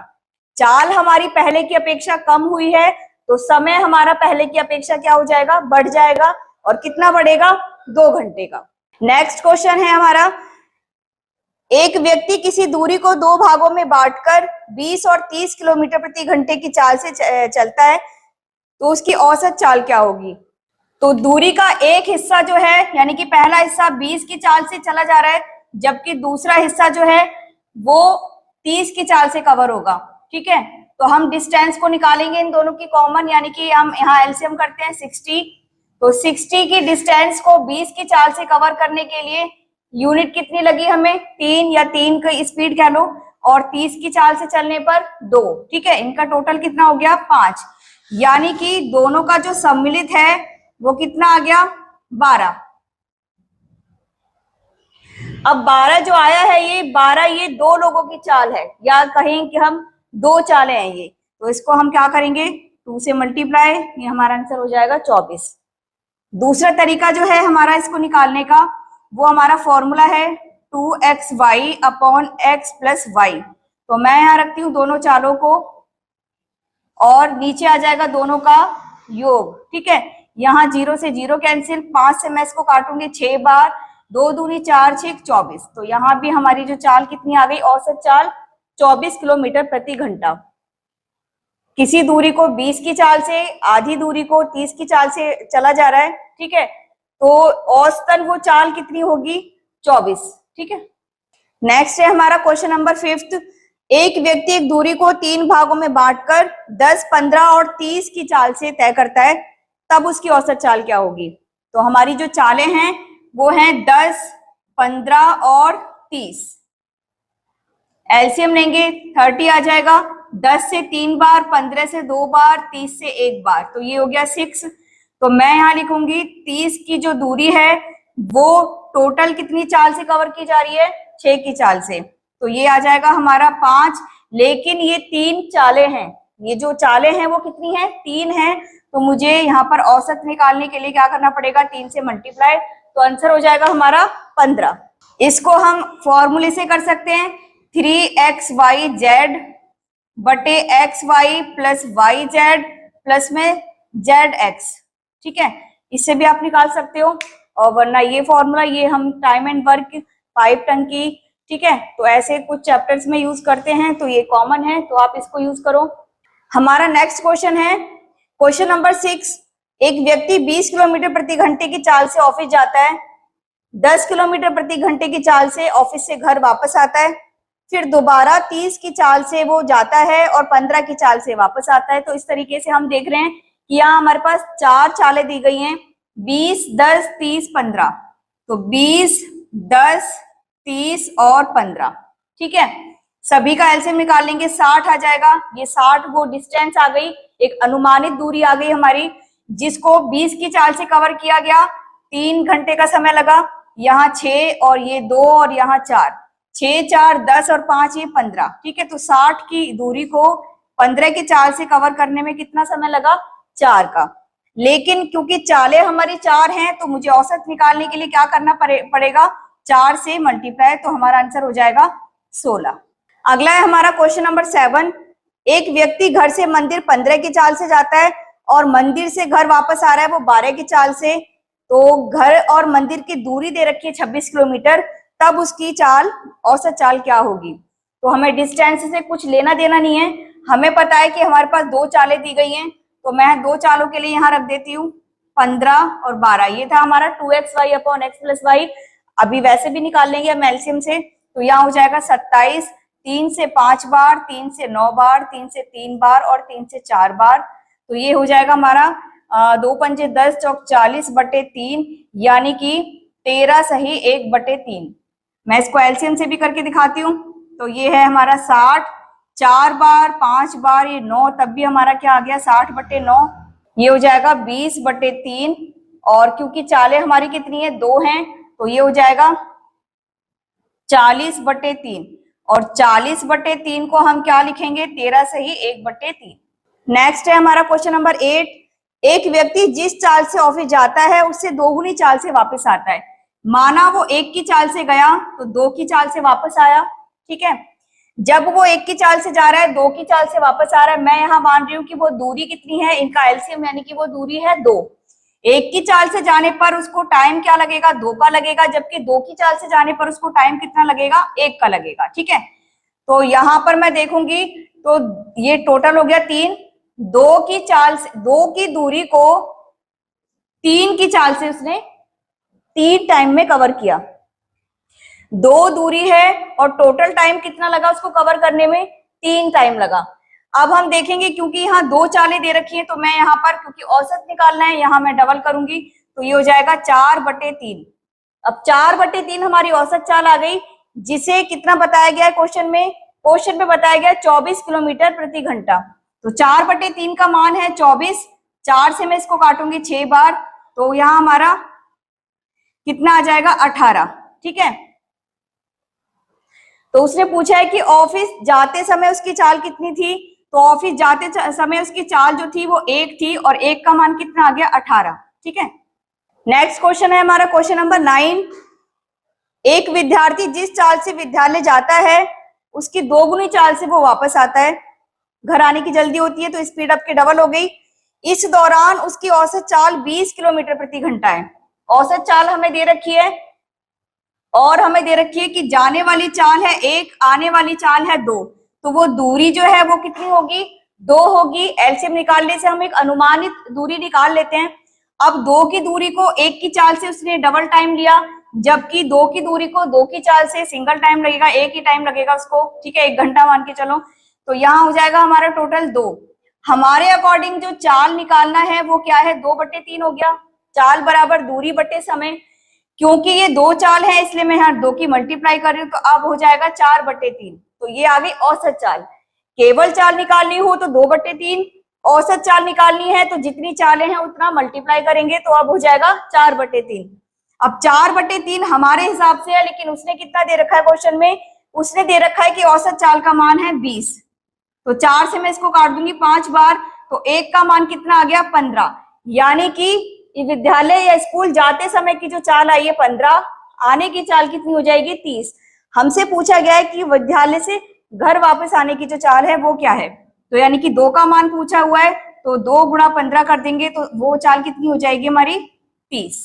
चाल हमारी पहले की अपेक्षा कम हुई है, तो समय हमारा पहले की अपेक्षा क्या हो जाएगा, बढ़ जाएगा। और कितना बढ़ेगा, 2 घंटे का। नेक्स्ट क्वेश्चन है हमारा, एक व्यक्ति किसी दूरी को 2 भागों में बांटकर 20 और 30 किलोमीटर प्रति घंटे की चाल से चलता है, तो उसकी औसत चाल क्या होगी। तो दूरी का एक हिस्सा जो है, यानी कि पहला हिस्सा 20 की चाल से चला जा रहा है, जबकि दूसरा हिस्सा जो है वो 30 की चाल से कवर होगा, ठीक है। तो हम डिस्टेंस को निकालेंगे इन दोनों की कॉमन, यानी कि हम यहाँ एलसीएम करते हैं 60। तो 60 की डिस्टेंस को 20 की चाल से कवर करने के लिए यूनिट कितनी लगी हमें, 3, या 3 की स्पीड कह लो, और 30 की चाल से चलने पर 2, ठीक है। इनका टोटल कितना हो गया, 5। यानी कि दोनों का जो सम्मिलित है वो कितना आ गया, 12। अब 12 जो आया है, ये 12 ये 2 लोगों की चाल है, या कहें कि हम 2 चालें हैं ये। तो इसको हम क्या करेंगे, 2 से मल्टीप्लाई, ये हमारा आंसर हो जाएगा 24। दूसरा तरीका जो है हमारा इसको निकालने का, वो हमारा फॉर्मूला है 2xy upon x plus Y. तो मैं यहाँ रखती हूँ दोनों चालों को और नीचे आ जाएगा दोनों का योग। ठीक है, यहाँ 0 से 0 कैंसिल, 5 से मैं इसको काटूंगी 6 बार, 2 दूनी 4 6 24। तो यहाँ भी हमारी जो चाल कितनी आ गई, औसत चाल 24 किलोमीटर प्रति घंटा। किसी दूरी को 20 की चाल से, आधी दूरी को 30 की चाल से चला जा रहा है। ठीक है, तो औसतन वो चाल कितनी होगी, 24। ठीक है, नेक्स्ट है हमारा क्वेश्चन नंबर 5। एक व्यक्ति एक दूरी को 3 भागों में बांटकर 10, 15 और 30 की चाल से तय करता है, तब उसकी औसत चाल क्या होगी। तो हमारी जो चालें हैं वो हैं 10, 15 और 30। एलसीएम लेंगे 30 आ जाएगा, 10 से 3 बार, 15 से 2 बार, 30 से 1 बार, तो ये हो गया 6। तो मैं यहाँ लिखूंगी 30 की जो दूरी है वो टोटल कितनी चाल से कवर की जा रही है, 6 की चाल से, तो ये आ जाएगा हमारा 5। लेकिन ये 3 चालें हैं, ये जो चालें हैं वो कितनी है, 3 है, तो मुझे यहाँ पर औसत निकालने के लिए क्या करना पड़ेगा, 3 से मल्टीप्लाई, तो आंसर हो जाएगा हमारा 15। इसको हम फॉर्मूले से कर सकते हैं, 3xyz बटे xy प्लस yz प्लस में zx। ठीक है, इससे भी आप निकाल सकते हो, और वरना ये फॉर्मूला, ये हम टाइम एंड वर्क, पाइप टंकी, ठीक है, तो ऐसे कुछ चैप्टर्स में यूज करते हैं, तो ये कॉमन है, तो आप इसको यूज करो। हमारा नेक्स्ट क्वेश्चन है क्वेश्चन नंबर 6। एक व्यक्ति 20 किलोमीटर प्रति घंटे की चाल से ऑफिस जाता है, 10 किलोमीटर प्रति घंटे की चाल से ऑफिस से घर वापस आता है, फिर दोबारा 30 की चाल से वो जाता है और 15 की चाल से वापस आता है। तो इस तरीके से हम देख रहे हैं कि यहाँ हमारे पास 4 चालें दी गई हैं, 20, 10, 30, 15। तो 20, 10, 30 और 15। ठीक है, सभी का एलसीएम निकाल लेंगे, 60 आ जाएगा। ये 60 वो डिस्टेंस आ गई, एक अनुमानित दूरी आ गई हमारी, जिसको 20 की चाल से कवर किया गया, 3 घंटे का समय लगा। यहाँ 6 और ये 2 और यहाँ 4, 6 4 10 और 5 ये 15। ठीक है, तो 60 की दूरी को 15 की चाल से कवर करने में कितना समय लगा, 4 का। लेकिन क्योंकि चालें हमारी 4 हैं, तो मुझे औसत निकालने के लिए क्या करना पड़ेगा, 4 से मल्टीप्लाई, तो हमारा आंसर हो जाएगा 16। अगला है हमारा क्वेश्चन नंबर 7। एक व्यक्ति घर से मंदिर 15 की चाल से जाता है और मंदिर से घर वापस आ रहा है वो 12 की चाल से। तो घर और मंदिर की दूरी दे रखी है 26 किलोमीटर, तब उसकी चाल, औसत चाल क्या होगी। तो हमें डिस्टेंस से कुछ लेना देना नहीं है, हमें पता है कि हमारे पास 2 चालें दी गई हैं, तो मैं 2 चालों के लिए यहाँ रख देती हूँ 15 और 12। ये था हमारा 2xy upon x plus Y. अभी वैसे भी निकाल लेंगे हम एलसीएम से, तो यहाँ हो जाएगा 27, 3 से 5 बार, 3 से 9 बार, 3 से 3 बार और 3 से 4 बार। तो ये हो जाएगा हमारा 2 पंजे 10 चौक 40 बटे 3, यानी कि 13 सही 1 बटे 3। मैं इसको एलसीएम से भी करके दिखाती हूँ। तो ये है हमारा 60, 4 बार 5 बार ये 9, तब भी हमारा क्या आ गया 60 बटे 9, ये हो जाएगा 20 बटे 3। और क्योंकि चालें हमारी कितनी है, 2 हैं, तो ये हो जाएगा 40 बटे 3। और 40 बटे 3 को हम क्या लिखेंगे, 13 सही 1 बटे 3। नेक्स्ट है हमारा क्वेश्चन नंबर 8। एक व्यक्ति जिस चाल से ऑफिस जाता है उससे 2 गुनी चाल से वापस आता है। माना वो 1 की चाल से गया तो 2 की चाल से वापस आया। ठीक है, जब वो 1 की चाल से जा रहा है 2 की चाल से वापस आ रहा है, मैं यहाँ मान रही हूँ कि वो दूरी कितनी है, इनका एलसीएम यानी कि वो दूरी है 2। 1 की चाल से जाने पर उसको टाइम क्या लगेगा, 2 का लगेगा, जबकि 2 की चाल से जाने पर उसको टाइम कितना लगेगा, 1 का लगेगा। ठीक है, तो यहाँ पर मैं देखूंगी तो ये टोटल हो गया 3। 2 की चाल से, 2 की दूरी को 3 की चाल से उसने 3 टाइम में कवर किया। 2 दूरी है और टोटल टाइम कितना लगा उसको कवर करने में, 3 टाइम लगा। अब हम देखेंगे क्योंकि यहाँ 2 चालें दे रखी है, तो मैं यहाँ पर क्योंकि औसत निकालना है, यहाँ मैं डबल करूंगी, तो ये हो जाएगा 4 बटे 3। अब 4 बटे 3 हमारी औसत चाल आ गई, जिसे कितना बताया गया है क्वेश्चन में, क्वेश्चन में बताया गया 24 किलोमीटर प्रति घंटा। तो 4 बटे 3 का मान है 24, 4 से मैं इसको काटूंगी 6 बार, तो यहाँ हमारा कितना आ जाएगा 18। ठीक है, तो उसने पूछा है कि ऑफिस जाते समय उसकी चाल कितनी थी, तो ऑफिस जाते समय उसकी चाल जो थी वो 1 थी और 1 का मान कितना आ गया 18। ठीक है, नेक्स्ट क्वेश्चन है हमारा क्वेश्चन नंबर 9। एक विद्यार्थी जिस चाल से विद्यालय जाता है उसकी 2 गुनी चाल से वो वापस आता है। घर आने की जल्दी होती है तो स्पीड अप की डबल हो गई। इस दौरान उसकी औसत चाल 20 किलोमीटर प्रति घंटा है। औसत चाल हमें दे रखी है और हमें दे रखी है कि जाने वाली चाल है 1, आने वाली चाल है 2, तो वो दूरी जो है वो कितनी होगी 2 होगी। एलसीएम निकालने से हम एक अनुमानित दूरी निकाल लेते हैं। अब 2 की दूरी को 1 की चाल से उसने डबल टाइम लिया, जबकि 2 की दूरी को 2 की चाल से सिंगल टाइम लगेगा, 1 ही टाइम लगेगा उसको। ठीक है, 1 घंटा मान के चलो, तो यहाँ हो जाएगा हमारा टोटल 2। हमारे अकॉर्डिंग जो चाल निकालना है वो क्या है 2/3 हो गया। चाल बराबर दूरी बटे समय, क्योंकि ये 2 चाल है इसलिए मैं यहाँ 2 की मल्टीप्लाई कर रही हूँ, तो अब हो जाएगा 4/3। तो ये आ गई औसत चाल। केवल चाल निकालनी हो तो 2/3, औसत चाल निकालनी है तो जितनी चालें हैं उतना मल्टीप्लाई करेंगे, तो अब हो जाएगा 4/3। अब 4/3 हमारे हिसाब से है, लेकिन उसने कितना दे रखा है क्वेश्चन में, उसने दे रखा है कि औसत चाल का मान है 20। तो 4 से मैं इसको काट दूंगी 5 बार, तो 1 का मान कितना आ गया 15। यानी कि विद्यालय या स्कूल जाते समय की जो चाल आई है 15, आने की चाल कितनी हो जाएगी 30। हमसे पूछा गया है कि विद्यालय से घर वापस आने की जो चाल है वो क्या है, तो यानी कि 2 का मान पूछा हुआ है, तो 2 गुणा 15 कर देंगे तो वो चाल कितनी हो जाएगी हमारी 30।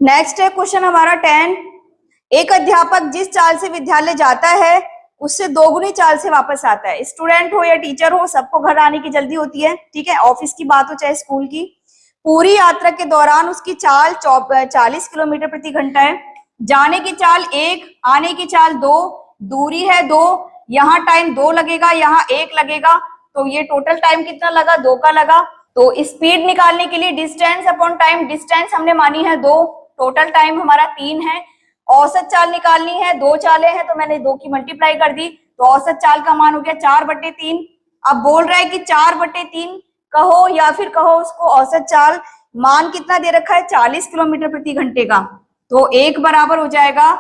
नेक्स्ट है क्वेश्चन हमारा 10। एक अध्यापक जिस चाल से विद्यालय जाता है उससे 2 गुनी चाल से वापस आता है। स्टूडेंट हो या टीचर हो, सबको घर आने की जल्दी होती है। ठीक है, ऑफिस की बात हो चाहे स्कूल की। पूरी यात्रा के दौरान उसकी चाल 40 किलोमीटर प्रति घंटा है। जाने की चाल 1, आने की चाल 2, दूरी है 2, यहाँ टाइम 2 लगेगा, यहाँ 1 लगेगा, तो ये टोटल टाइम कितना लगा 2 का लगा। तो स्पीड निकालने के लिए डिस्टेंस अपॉन टाइम, डिस्टेंस हमने मानी है 2, टोटल टाइम हमारा 3 है। औसत चाल निकालनी है, 2 चालें हैं तो मैंने 2 की मल्टीप्लाई कर दी, तो औसत चाल का मान हो गया 4/3। अब बोल रहा है कि 4/3 कहो या फिर कहो उसको औसत चाल, मान कितना दे रखा है 40 किलोमीटर प्रति घंटे का, तो 1 बराबर हो जाएगा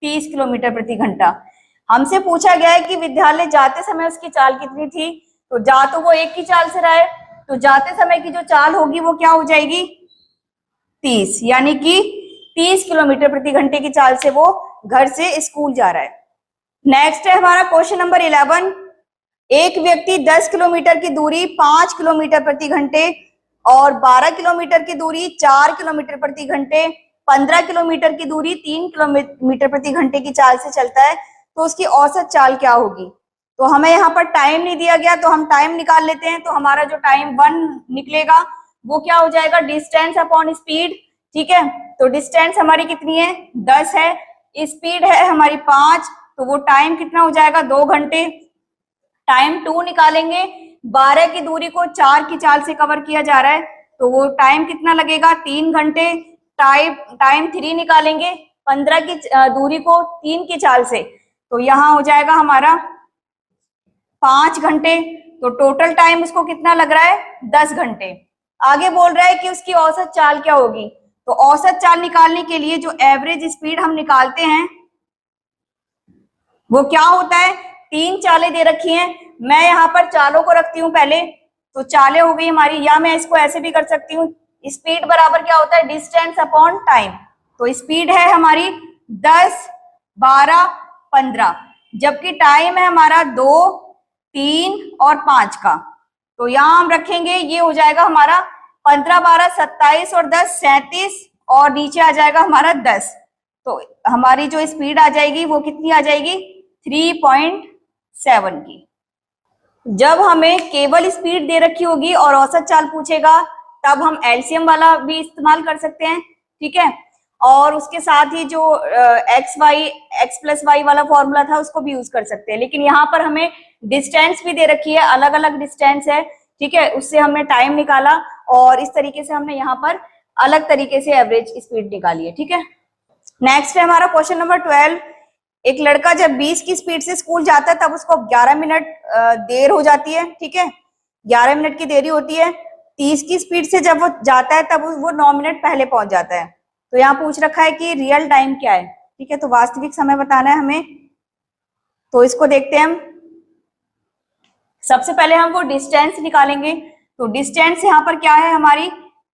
30 किलोमीटर प्रति घंटा। हमसे पूछा गया है कि विद्यालय जाते समय उसकी चाल कितनी थी, तो जा तो वो 1 की चाल से रहा है, तो जाते समय की जो चाल होगी वो क्या हो जाएगी 30, यानी कि 30 किलोमीटर प्रति घंटे की चाल से वो घर से स्कूल जा रहा है। नेक्स्ट है हमारा क्वेश्चन नंबर 11। एक व्यक्ति 10 किलोमीटर की दूरी 5 किलोमीटर प्रति घंटे और 12 किलोमीटर की दूरी 4 किलोमीटर प्रति घंटे, 15 किलोमीटर की दूरी 3 किलोमीटर प्रति घंटे की चाल से चलता है, तो उसकी औसत चाल क्या होगी। तो हमें यहाँ पर टाइम नहीं दिया गया, तो हम टाइम निकाल लेते हैं। तो हमारा जो टाइम 1 निकलेगा वो क्या हो जाएगा डिस्टेंस अपॉन स्पीड। ठीक है, तो डिस्टेंस हमारी कितनी है 10 है, स्पीड है हमारी 5, तो वो टाइम कितना हो जाएगा 2 घंटे। टाइम 2 निकालेंगे, 12 की दूरी को 4 की चाल से कवर किया जा रहा है, तो वो टाइम कितना लगेगा 3 घंटे। टाइम 3 निकालेंगे, 15 की दूरी को 3 की चाल से, तो यहाँ हो जाएगा हमारा 5 घंटे। तो टोटल टाइम उसको कितना लग रहा है 10 घंटे। आगे बोल रहा है कि उसकी औसत चाल क्या होगी, तो औसत चाल निकालने के लिए जो एवरेज स्पीड हम निकालते हैं वो क्या होता है, 3 चालें दे रखी हैं, मैं यहाँ पर चालों को रखती हूँ पहले, तो चालें हो गई हमारी, या मैं इसको ऐसे भी कर सकती हूँ, स्पीड बराबर क्या होता है डिस्टेंस अपॉन टाइम। तो स्पीड है हमारी 10, 12, 15, जबकि टाइम है हमारा 2, 3 और 5 का, तो यहां हम रखेंगे, ये हो जाएगा हमारा 15, 12, 27 और 10 37, और नीचे आ जाएगा हमारा 10। तो हमारी जो स्पीड आ जाएगी वो कितनी आ जाएगी 3.7 की। जब हमें केवल स्पीड दे रखी होगी और औसत चाल पूछेगा तब हम एलसीएम वाला भी इस्तेमाल कर सकते हैं। ठीक है, और उसके साथ ही जो x+y वाला फॉर्मूला था उसको भी यूज कर सकते हैं, लेकिन यहाँ पर हमें डिस्टेंस भी दे रखी है, अलग अलग डिस्टेंस है। ठीक है, उससे हमने टाइम निकाला और इस तरीके से हमने यहाँ पर अलग तरीके से एवरेज स्पीड निकाली है। ठीक है, नेक्स्ट है हमारा क्वेश्चन नंबर 12। एक लड़का जब 20 की स्पीड से स्कूल जाता है तब उसको 11 मिनट देर हो जाती है। ठीक है, 11 मिनट की देरी होती है। 30 की स्पीड से जब वो जाता है तब वो 9 मिनट पहले पहुंच जाता है। तो यहाँ पूछ रखा है कि रियल टाइम क्या है। ठीक है, तो वास्तविक समय बताना है हमें, तो इसको देखते हैं हम। सबसे पहले हम वो डिस्टेंस निकालेंगे। तो डिस्टेंस यहाँ पर क्या है हमारी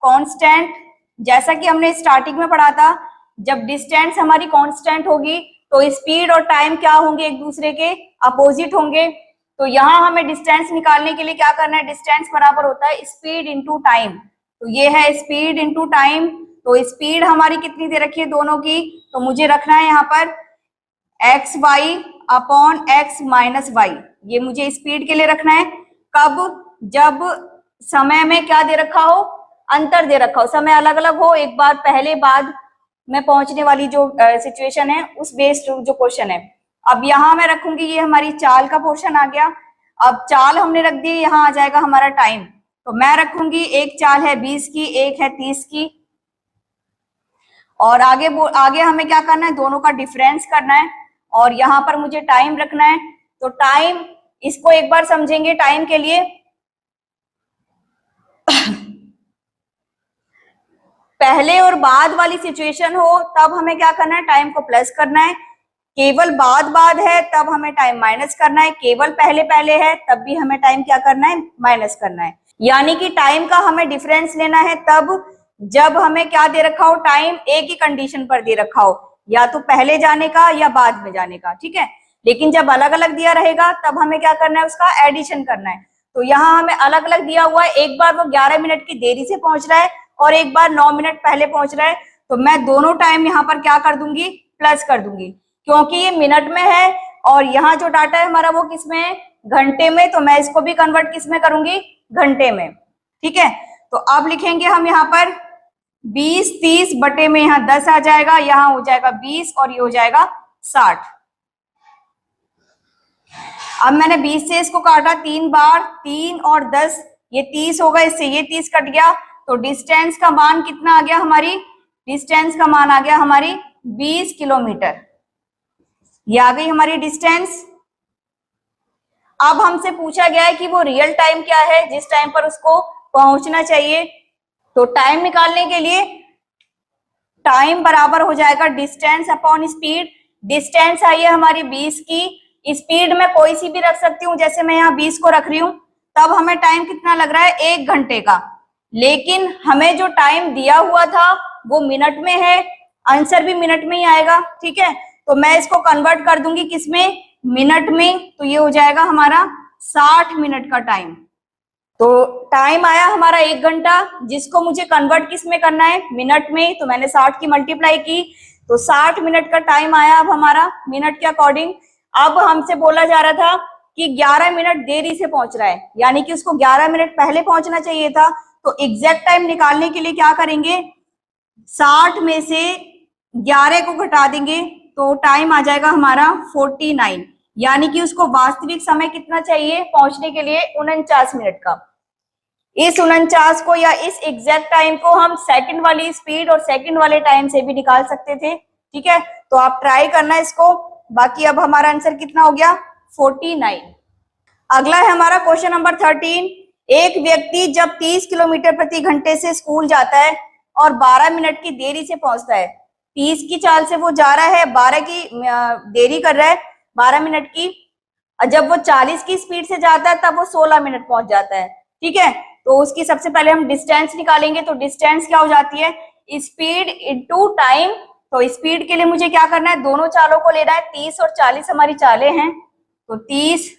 कांस्टेंट, जैसा कि हमने स्टार्टिंग में पढ़ा था, जब डिस्टेंस हमारी कांस्टेंट होगी तो स्पीड और टाइम क्या होंगे, एक दूसरे के अपोजिट होंगे। तो यहाँ हमें डिस्टेंस निकालने के लिए क्या करना है, डिस्टेंस बराबर होता है स्पीड इंटू टाइम। तो ये है स्पीड इंटू टाइम। तो स्पीड हमारी कितनी दे रखी है दोनों की, तो मुझे रखना है यहाँ पर X Y upon X minus Y, ये मुझे स्पीड के लिए रखना है। कब, जब समय में क्या दे रखा हो, अंतर दे रखा हो, समय अलग अलग हो, एक बार पहले बाद में पहुंचने वाली जो सिचुएशन है उस बेस्ड जो क्वेश्चन है। अब यहाँ मैं रखूंगी, ये हमारी चाल का पोर्शन आ गया। अब चाल हमने रख दी, यहाँ आ जाएगा हमारा टाइम। तो मैं रखूंगी एक चाल है 20 की, एक है 30 की, और आगे हमें क्या करना है, दोनों का डिफरेंस करना है, और यहाँ पर मुझे टाइम रखना है। तो टाइम, इसको एक बार समझेंगे टाइम के लिए। पहले और बाद वाली सिचुएशन हो तब हमें क्या करना है, टाइम को प्लस करना है। केवल बाद है तब हमें टाइम माइनस करना है। केवल पहले है तब भी हमें टाइम क्या करना है, माइनस करना है। यानी कि टाइम का हमें डिफरेंस लेना है तब जब हमें क्या दे रखा हो, टाइम एक ही कंडीशन पर दे रखा हो, या तो पहले जाने का या बाद में जाने का, ठीक है। लेकिन जब अलग अलग दिया रहेगा तब हमें क्या करना है, उसका एडिशन करना है। तो यहाँ हमें अलग अलग दिया हुआ है, एक बार वो 11 मिनट की देरी से पहुंच रहा है और एक बार 9 मिनट पहले पहुंच रहा है। तो मैं दोनों टाइम यहाँ पर क्या कर दूंगी, प्लस कर दूंगी, क्योंकि ये मिनट में है और यहाँ जो डाटा है हमारा वो किस में है, घंटे में। तो मैं इसको भी कन्वर्ट किस में करूंगी, घंटे में, ठीक है। तो अब लिखेंगे हम यहाँ पर 20 30 बटे में यहाँ 10 आ जाएगा, यहाँ हो जाएगा 20 और ये हो जाएगा 60। अब मैंने 20 से इसको काटा 3 बार, 3 और 10 ये 30 होगा, इससे ये 30 कट गया। तो डिस्टेंस का मान कितना आ गया, हमारी डिस्टेंस का मान आ गया हमारी 20 किलोमीटर। ये आ गई हमारी डिस्टेंस। अब हमसे पूछा गया है कि वो रियल टाइम क्या है जिस टाइम पर उसको पहुंचना चाहिए। तो टाइम निकालने के लिए टाइम बराबर हो जाएगा डिस्टेंस अपॉन स्पीड। डिस्टेंस आई है हमारी 20 की, स्पीड में कोई सी भी रख सकती हूँ, जैसे मैं यहाँ 20 को रख रही हूँ। तब हमें टाइम कितना लग रहा है, 1 घंटे का। लेकिन हमें जो टाइम दिया हुआ था वो मिनट में है, आंसर भी मिनट में ही आएगा, ठीक है। तो मैं इसको कन्वर्ट कर दूंगी किसमें, मिनट में। तो ये हो जाएगा हमारा 60 मिनट का टाइम। तो टाइम आया हमारा 1 घंटा, जिसको मुझे कन्वर्ट किस में करना है, मिनट में। तो मैंने 60 की मल्टीप्लाई की, तो 60 मिनट का टाइम आया अब हमारा मिनट के अकॉर्डिंग। अब हमसे बोला जा रहा था कि 11 मिनट देरी से पहुंच रहा है, यानी कि उसको 11 मिनट पहले पहुंचना चाहिए था। तो एग्जैक्ट टाइम निकालने के लिए क्या करेंगे, 60 में से 11 को घटा देंगे तो टाइम आ जाएगा हमारा 49, यानी कि उसको वास्तविक समय कितना चाहिए पहुंचने के लिए, 49 मिनट का। इस 49 को या इस एग्जैक्ट टाइम को हम सेकंड वाली स्पीड और सेकंड वाले टाइम से भी निकाल सकते थे, ठीक है। तो आप ट्राई करना इसको। बाकी अब हमारा आंसर कितना हो गया, 49। अगला है हमारा क्वेश्चन नंबर 13। एक व्यक्ति जब 30 किलोमीटर प्रति घंटे से स्कूल जाता है और 12 मिनट की देरी से पहुंचता है, 30 की चाल से वो जा रहा है, 12 की देरी कर रहा है, 12 मिनट की। और जब वो 40 की स्पीड से जाता है तब वो 16 मिनट पहुंच जाता है, ठीक है। तो उसकी सबसे पहले हम डिस्टेंस निकालेंगे। तो डिस्टेंस क्या हो जाती है, स्पीड इनटू टाइम। तो स्पीड के लिए मुझे क्या करना है, दोनों चालों को लेना है, 30 और 40 हमारी चालें हैं। तो 30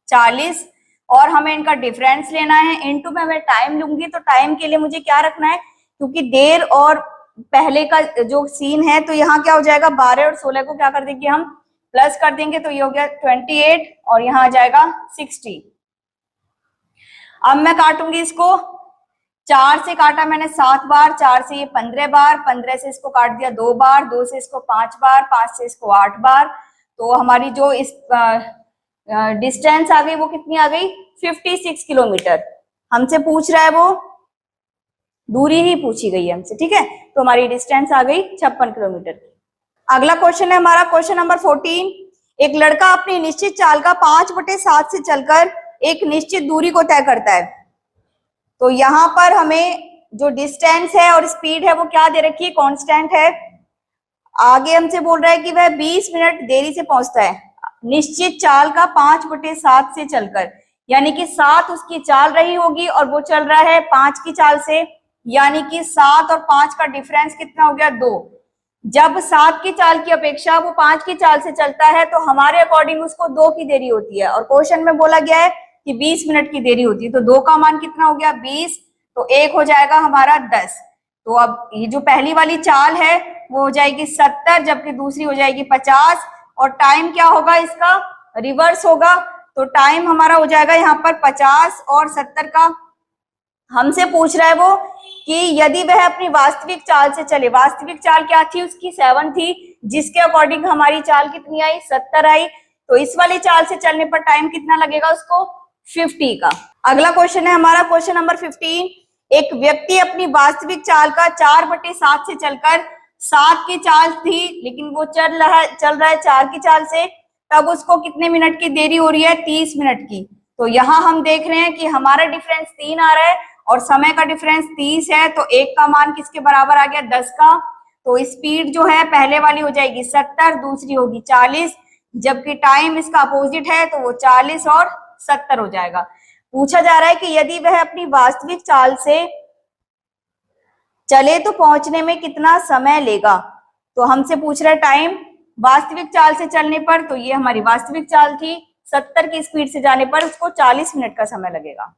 40 और हमें इनका डिफरेंस लेना है, इनटू में मैं टाइम लूंगी। तो टाइम के लिए मुझे क्या रखना है, क्योंकि देर और पहले का जो सीन है, तो यहाँ क्या हो जाएगा, 12 और 16 को क्या कर देंगे हम, प्लस कर देंगे। तो ये हो गया 28 और यहाँ आ जाएगा 60। अब मैं काटूंगी इसको, 4 से काटा मैंने 7 बार, 4 से ये 15 बार, 15 से इसको काट दिया 2 बार, 2 से इसको 5 बार, 5 से इसको 8 बार। तो हमारी जो इस डिस्टेंस आ गई वो कितनी आ गई, 56 किलोमीटर। हमसे पूछ रहा है वो दूरी ही पूछी गई है हमसे, ठीक है। तो हमारी डिस्टेंस आ गई 56 किलोमीटर। अगला क्वेश्चन है हमारा क्वेश्चन नंबर 14। एक लड़का अपनी निश्चित चाल का 5/7 से चलकर एक निश्चित दूरी को तय करता है। तो यहाँ पर हमें जो डिस्टेंस है और स्पीड है वो क्या दे रखी है, कांस्टेंट है। आगे हमसे बोल रहा है कि वह 20 मिनट देरी से पहुंचता है निश्चित चाल का 5/7 से चलकर। यानी कि 7 उसकी चाल रही होगी और वो चल रहा है 5 की चाल से, यानी कि 7 और 5 का डिफरेंस कितना हो गया, 2। जब 7 की चाल की अपेक्षा वो 5 की चाल से चलता है तो हमारे अकॉर्डिंग उसको 2 की देरी होती है, और क्वेश्चन में बोला गया है कि 20 मिनट की देरी होती है, तो 2 का मान कितना हो गया, 20, तो 1 हो जाएगा हमारा 10। तो अब ये जो पहली वाली चाल है वो हो जाएगी 70, जबकि दूसरी हो जाएगी 50, और टाइम क्या होगा इसका, रिवर्स होगा, तो टाइम हमारा हो जाएगा यहाँ पर 50 और 70 का। हमसे पूछ रहा है वो कि यदि वह अपनी वास्तविक चाल से चले, वास्तविक चाल क्या थी उसकी, 7 थी, जिसके अकॉर्डिंग हमारी चाल कितनी आई, 70 आई, तो इस वाली चाल से चलने पर टाइम कितना लगेगा उसको, 50 का। अगला क्वेश्चन है हमारा क्वेश्चन नंबर 15। एक व्यक्ति अपनी वास्तविक चाल का 4/7 से चलकर 7 की चाल थी, लेकिन वो चल रहा है 4 की चाल से, तब उसको कितने मिनट की देरी हो रही है, 30 मिनट की। तो यहाँ हम देख रहे हैं कि हमारा डिफरेंस 3 आ रहा है और समय का डिफरेंस 30 है, तो 1 का मान किसके बराबर आ गया, 10 का। तो स्पीड जो है पहले वाली हो जाएगी 70, दूसरी होगी 40, जबकि टाइम इसका अपोजिट है तो वो 40 और 70 हो जाएगा। पूछा जा रहा है कि यदि वह अपनी वास्तविक चाल से चले तो पहुंचने में कितना समय लेगा। तो हमसे पूछ रहा है टाइम वास्तविक चाल से चलने पर, तो ये हमारी वास्तविक चाल थी, 70 की स्पीड से जाने पर उसको 40 मिनट का समय लगेगा।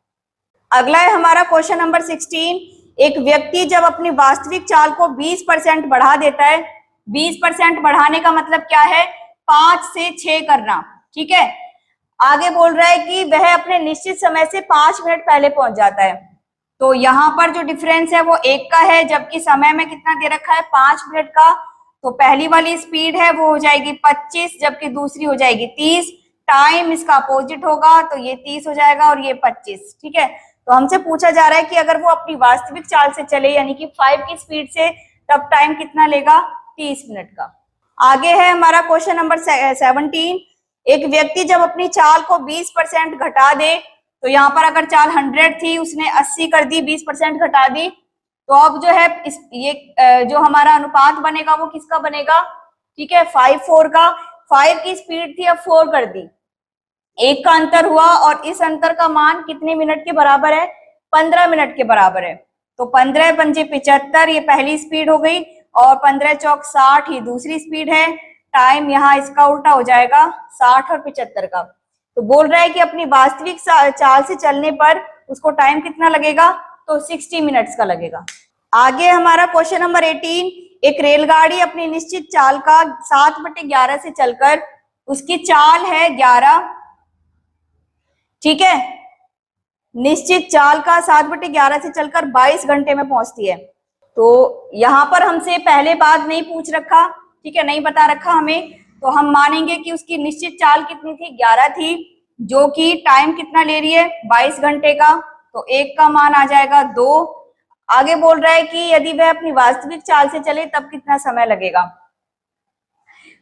अगला है हमारा क्वेश्चन नंबर 16। एक व्यक्ति जब अपनी वास्तविक चाल को 20% बढ़ा देता है, 20% बढ़ाने का मतलब क्या है, 5 से 6 करना, ठीक है। आगे बोल रहा है कि वह अपने निश्चित समय से 5 मिनट पहले पहुंच जाता है, तो यहाँ पर जो डिफरेंस है वो 1 का है, जबकि समय में कितना दे रखा है, 5 मिनट का। तो पहली वाली स्पीड है वो हो जाएगी 25, जबकि दूसरी हो जाएगी 30। टाइम इसका अपोजिट होगा, तो ये 30 हो जाएगा और ये 25, ठीक है। तो हमसे पूछा जा रहा है कि अगर वो अपनी वास्तविक चाल से चले यानी कि 5 की स्पीड से, तब टाइम कितना लेगा, 30 मिनट का। आगे है हमारा क्वेश्चन नंबर 17। एक व्यक्ति जब अपनी चाल को 20% घटा दे, तो यहाँ पर अगर चाल 100 थी उसने 80 कर दी, 20% घटा दी, तो अब जो है ये जो हमारा अनुपात बनेगा वो किसका बनेगा, ठीक है, 5-4 का। 5 की स्पीड थी, अब 4 कर दी, 1 का अंतर हुआ, और इस अंतर का मान कितने मिनट के बराबर है, 15 मिनट के बराबर है। तो 15 पंजे 75 ये पहली स्पीड हो गई, और 15 चौक 60 ही दूसरी स्पीड है। टाइम यहाँ इसका उल्टा हो जाएगा, 60 और 75 का। तो बोल रहा है कि अपनी वास्तविक चाल से चलने पर उसको टाइम कितना लगेगा, तो 60 मिनट्स का लगेगा। आगे हमारा क्वेश्चन नंबर 18। एक रेलगाड़ी अपनी निश्चित चाल का 7/11 से चलकर, उसकी चाल है 11, ठीक है, निश्चित चाल का 7/11 से चलकर 22 घंटे में पहुंचती है। तो यहाँ पर हमसे पहले बात नहीं पूछ रखा, ठीक है, नहीं बता रखा हमें, तो हम मानेंगे कि उसकी निश्चित चाल कितनी थी, 11 थी, जो कि टाइम कितना ले रही है, 22 घंटे का। तो 1 का मान आ जाएगा 2। आगे बोल रहा है कि यदि वह अपनी वास्तविक चाल से चले तब कितना समय लगेगा,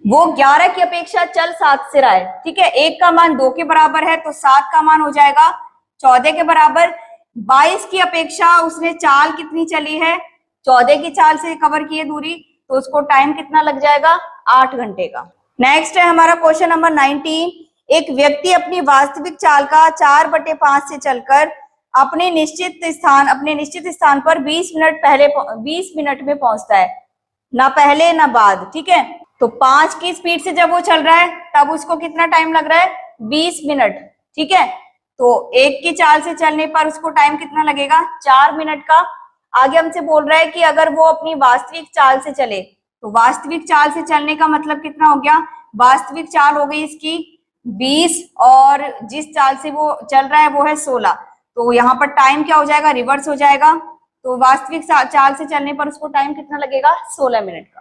वो 11 की अपेक्षा चल 7 से रहा है, ठीक है। 1 का मान 2 के बराबर है, तो 7 का मान हो जाएगा 14 के बराबर। 22 की अपेक्षा उसने चाल कितनी चली है, 14 की चाल से कवर की है दूरी, तो उसको टाइम कितना लग जाएगा, 8 घंटे का। नेक्स्ट है हमारा क्वेश्चन नंबर 19। एक व्यक्ति अपनी वास्तविक चाल का 4/5 से चलकर अपने निश्चित स्थान पर 20 मिनट में पहुंचता है, ना पहले ना बाद, ठीक है। तो 5 की स्पीड से जब वो चल रहा है तब उसको कितना टाइम लग रहा है, 20 मिनट, ठीक है। तो 1 की चाल से चलने पर उसको टाइम कितना लगेगा, 4 मिनट का। आगे हमसे बोल रहा है कि अगर वो अपनी वास्तविक चाल से चले, तो वास्तविक चाल से चलने का मतलब कितना हो गया, वास्तविक चाल हो गई इसकी 20, और जिस चाल से वो चल रहा है वो है 16, तो यहाँ पर टाइम क्या हो जाएगा, रिवर्स हो जाएगा। तो वास्तविक चाल से चलने पर उसको टाइम कितना लगेगा, 16 मिनट का।